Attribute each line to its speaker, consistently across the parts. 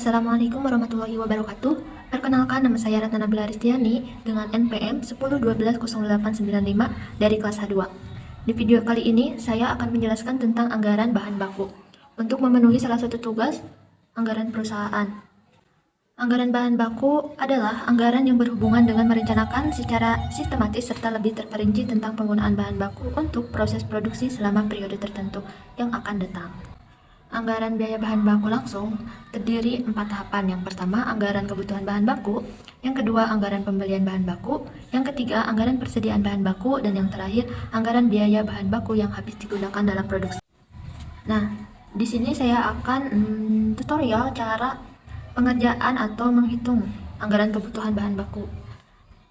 Speaker 1: Assalamualaikum warahmatullahi wabarakatuh. Perkenalkan, nama saya Ratna Nabila Aristiani dengan NPM 10120895 dari kelas H2. Di video kali ini, saya akan menjelaskan tentang anggaran bahan baku untuk memenuhi salah satu tugas anggaran perusahaan. Anggaran bahan baku adalah anggaran yang berhubungan dengan merencanakan secara sistematis serta lebih terperinci tentang penggunaan bahan baku untuk proses produksi selama periode tertentu yang akan datang. Anggaran biaya bahan baku langsung terdiri 4 tahapan. Yang pertama, anggaran kebutuhan bahan baku. Yang kedua, anggaran pembelian bahan baku. Yang ketiga, anggaran persediaan bahan baku. Dan yang terakhir, anggaran biaya bahan baku yang habis digunakan dalam produksi. Nah, di sini saya akan tutorial cara pengerjaan atau menghitung anggaran kebutuhan bahan baku.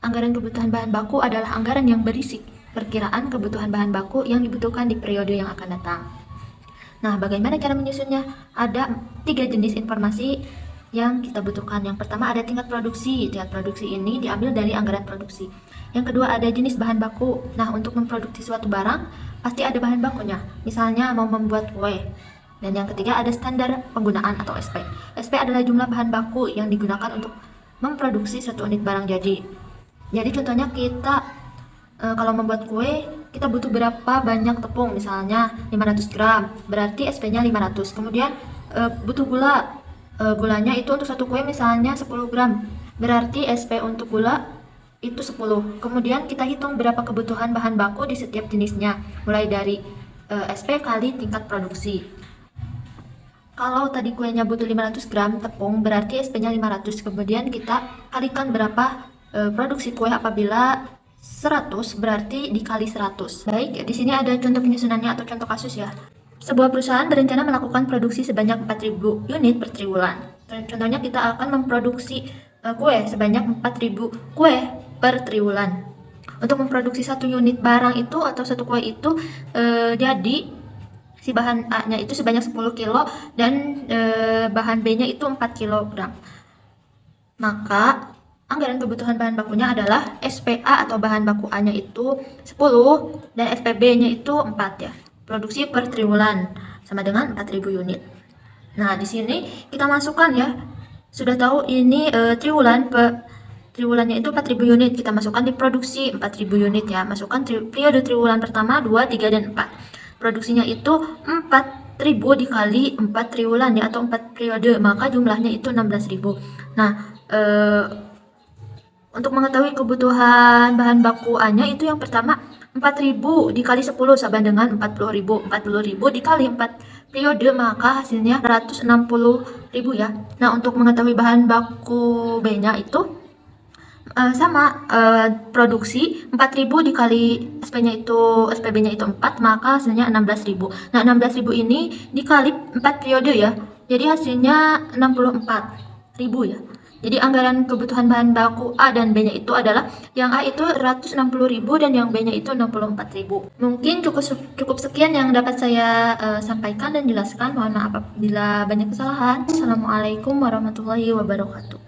Speaker 1: Anggaran kebutuhan bahan baku adalah anggaran yang berisi perkiraan kebutuhan bahan baku yang dibutuhkan di periode yang akan datang. Nah, bagaimana cara menyusunnya? Ada 3 jenis informasi yang kita butuhkan. Yang pertama ada tingkat produksi. Tingkat produksi ini diambil dari anggaran produksi. Yang kedua ada jenis bahan baku. Nah, untuk memproduksi suatu barang pasti ada bahan bakunya. Misalnya mau membuat kue. Dan yang ketiga ada standar penggunaan atau SP. SP adalah jumlah bahan baku yang digunakan untuk memproduksi satu unit barang jadi. Jadi contohnya kita kalau membuat kue, kita butuh berapa banyak tepung, misalnya 500 gram, berarti SP-nya 500. Kemudian butuh gula, gulanya itu untuk satu kue misalnya 10 gram, berarti SP untuk gula itu 10. Kemudian kita hitung berapa kebutuhan bahan baku di setiap jenisnya, mulai dari SP kali tingkat produksi. Kalau tadi kuenya butuh 500 gram tepung, berarti SP-nya 500. Kemudian kita kalikan berapa produksi kue apabila 100 berarti dikali 100. Baik, di sini ada contoh penyusunannya atau contoh kasus ya. Sebuah perusahaan berencana melakukan produksi sebanyak 4.000 unit per triwulan. Contohnya kita akan memproduksi kue sebanyak 4.000 kue per triwulan. Untuk memproduksi satu unit barang itu atau satu kue itu jadi si bahan A-nya itu sebanyak 10 kilo dan bahan B-nya itu 4 kg. Maka anggaran kebutuhan bahan bakunya adalah SPA atau bahan baku A-nya itu 10 dan SPB-nya itu 4 ya. Produksi per triwulan sama dengan 4.000 unit. Nah, di sini kita masukkan ya. Sudah tahu ini triwulannya itu 4.000 unit. Kita masukkan di produksi 4.000 unit ya. Masukkan periode triwulan pertama, 2, 3 dan 4. Produksinya itu 4.000 dikali 4 triwulan ya atau 4 periode, maka jumlahnya itu 16.000. Nah, untuk mengetahui kebutuhan bahan baku A-nya itu yang pertama 4.000 dikali 10 sama dengan 40.000. 40.000 dikali 4 periode maka hasilnya 160.000 ya. Nah, untuk mengetahui bahan baku B-nya itu sama produksi 4.000 dikali SPB-nya itu 4 maka hasilnya 16.000. Nah, 16.000 ini dikali 4 periode ya. Jadi hasilnya 64.000 ya. Jadi anggaran kebutuhan bahan baku A dan B-nya itu adalah yang A itu 160.000 dan yang B-nya itu 64.000. Mungkin cukup sekian yang dapat saya sampaikan dan jelaskan. Mohon maaf apabila banyak kesalahan. Assalamualaikum warahmatullahi wabarakatuh.